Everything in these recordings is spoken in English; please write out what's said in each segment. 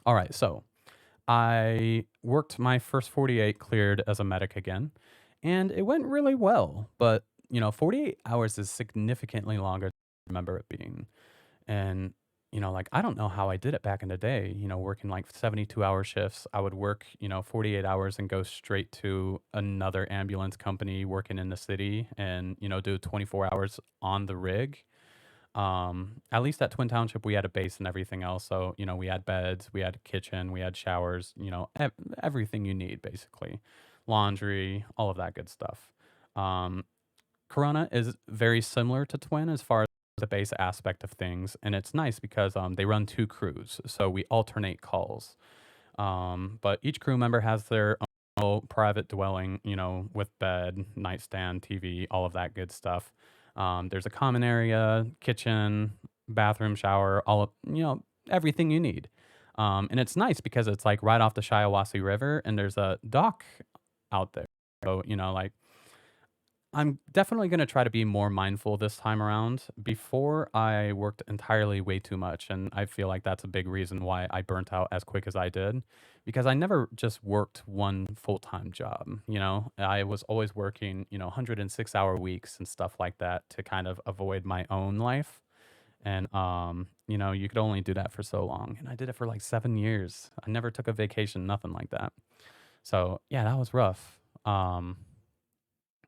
All right, so I worked my first 48 cleared as a medic again, and it went really well. But, 48 hours is significantly longer than I remember it being. And, like, I don't know how I did it back in the day, working like 72-hour shifts. I would work, 48 hours and go straight to another ambulance company working in the city and, do 24 hours on the rig. At least at Twin Township, we had a base and everything else. So, we had beds, we had a kitchen, we had showers, everything you need basically, laundry, all of that good stuff. Um, Corona is very similar to Twin as far as the base aspect of things, and it's nice because they run two crews, so we alternate calls. But each crew member has their own private dwelling, with bed, nightstand, TV, all of that good stuff. There's a common area, kitchen, bathroom, shower, all of, everything you need. And it's nice because it's like right off the Shiawassee River and there's a dock out there. So, like I'm definitely going to try to be more mindful this time around. Before, I worked entirely way too much, and I feel like that's a big reason why I burnt out as quick as I did, because I never just worked one full-time job, I was always working, 106-hour weeks and stuff like that to kind of avoid my own life. And you could only do that for so long, and I did it for like 7 years. I never took a vacation, nothing like that. So, yeah, that was rough.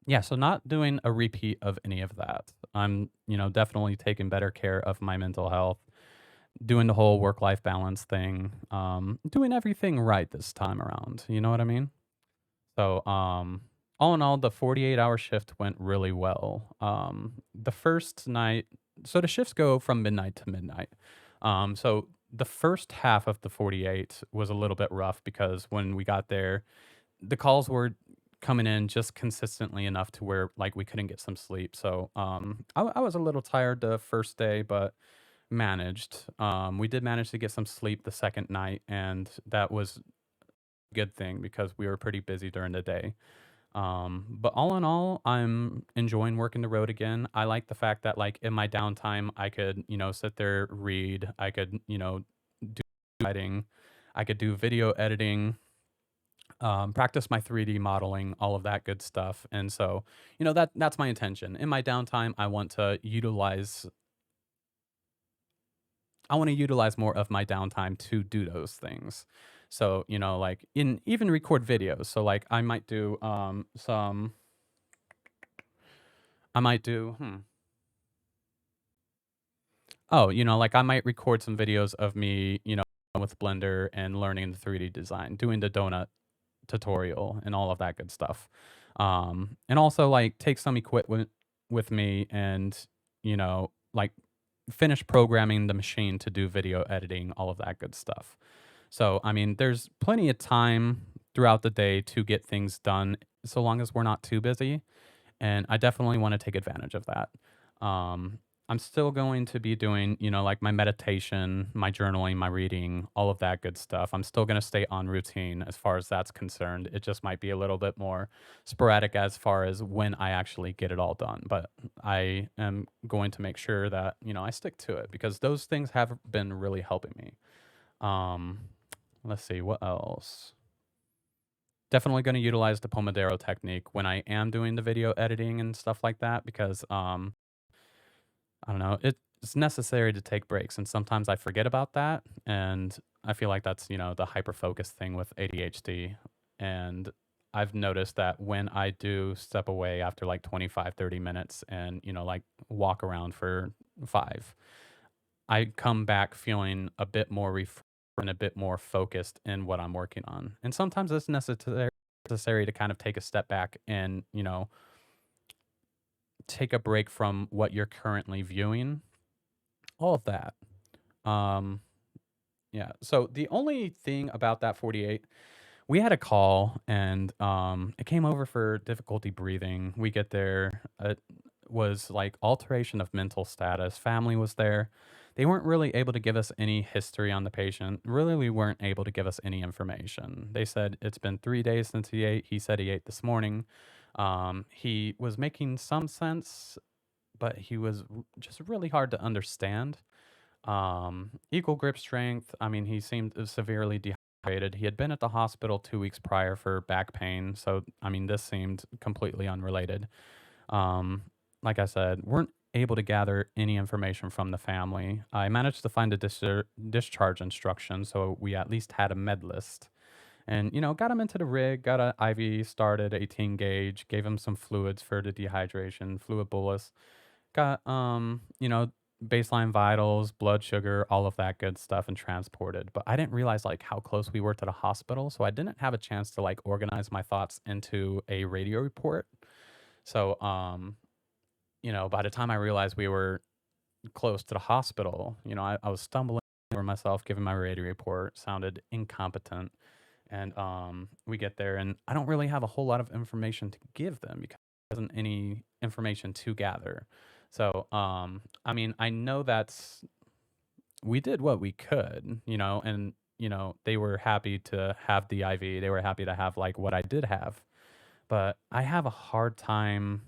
Yeah, so not doing a repeat of any of that. I'm, definitely taking better care of my mental health, doing the whole work-life balance thing, doing everything right this time around. You know what I mean? So, all in all, the 48-hour shift went really well. The first night, so the shifts go from midnight to midnight. So the first half of the 48 was a little bit rough because when we got there, the calls were coming in just consistently enough to where, like, we couldn't get some sleep. So, I was a little tired the first day, but managed. We did manage to get some sleep the second night, and that was a good thing because we were pretty busy during the day. But all in all, I'm enjoying working the road again. I like the fact that, like, in my downtime, I could, sit there, read. I could, do writing. I could do video editing, practice my 3D modeling, all of that good stuff. And so, that's my intention. In my downtime, I want to utilize more of my downtime to do those things. So, like in even record videos. So like I might do oh, like I might record some videos of me, with Blender and learning the 3D design, doing the donut tutorial and all of that good stuff. And also like take some equipment with me and, like finish programming the machine to do video editing, all of that good stuff. So, I mean, there's plenty of time throughout the day to get things done so long as we're not too busy. And I definitely want to take advantage of that. Um, I'm still going to be doing, like my meditation, my journaling, my reading, all of that good stuff. I'm still going to stay on routine as far as that's concerned. It just might be a little bit more sporadic as far as when I actually get it all done. But I am going to make sure that, I stick to it because those things have been really helping me. Um, let's see, what else? Definitely gonna utilize the Pomodoro technique when I am doing the video editing and stuff like that because, I don't know, it's necessary to take breaks, and sometimes I forget about that, and I feel like that's, the hyper focus thing with ADHD, and I've noticed that when I do step away after, like, 25, 30 minutes and, like, walk around for 5, I come back feeling a bit more refreshed and a bit more focused in what I'm working on. And sometimes it's necessary to kind of take a step back and, take a break from what you're currently viewing. All of that. Um, yeah. So the only thing about that 48, we had a call and it came over for difficulty breathing. We get there. It was like alteration of mental status. Family was there. They weren't really able to give us any history on the patient. Really, we weren't able to give us any information. They said it's been 3 days since he ate. He said he ate this morning. He was making some sense, but he was just really hard to understand. Equal grip strength. I mean, he seemed severely dehydrated. He had been at the hospital 2 weeks prior for back pain. So, I mean, this seemed completely unrelated. Um, like I said, weren't able to gather any information from the family. I managed to find a discharge instruction, so we at least had a med list. And, got him into the rig, got a IV started, 18 gauge, gave him some fluids for the dehydration, fluid bolus, got, baseline vitals, blood sugar, all of that good stuff and transported. But I didn't realize like how close we were to the hospital. So I didn't have a chance to like organize my thoughts into a radio report. So, by the time I realized we were close to the hospital, I was stumbling over myself, giving my radio report, sounded incompetent. And we get there, and I don't really have a whole lot of information to give them because there wasn't any information to gather. So, I mean, I know that's we did what we could, and they were happy to have the IV. They were happy to have like what I did have, but I have a hard time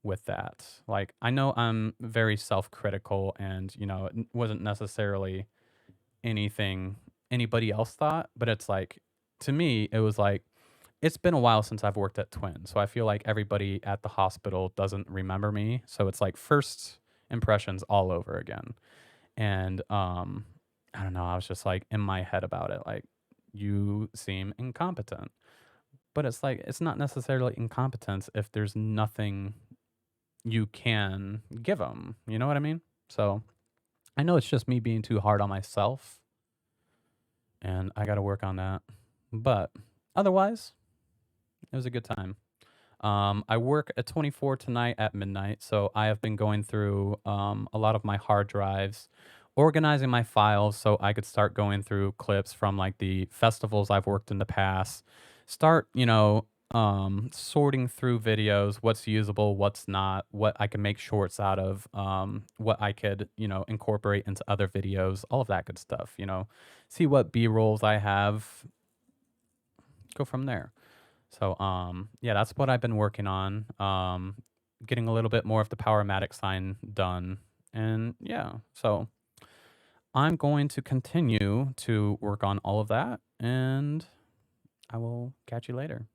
with that. Like, I know I'm very self-critical, and it wasn't necessarily anything anybody else thought, but it's like to me, it was like it's been a while since I've worked at Twin, so I feel like everybody at the hospital doesn't remember me. So it's like first impressions all over again. And I don't know, I was just like in my head about it, like you seem incompetent. But it's like it's not necessarily incompetence if there's nothing you can give them. You know what I mean? So I know it's just me being too hard on myself, and I got to work on that. But otherwise, it was a good time. I work at 24 tonight at midnight, so I have been going through a lot of my hard drives, organizing my files so I could start going through clips from like the festivals I've worked in the past, start, sorting through videos, what's usable, what's not, what I can make shorts out of, what I could, incorporate into other videos, all of that good stuff, see what B rolls I have, go from there. So, yeah, that's what I've been working on. Getting a little bit more of the Powermatic sign done. And yeah, so I'm going to continue to work on all of that, and I will catch you later.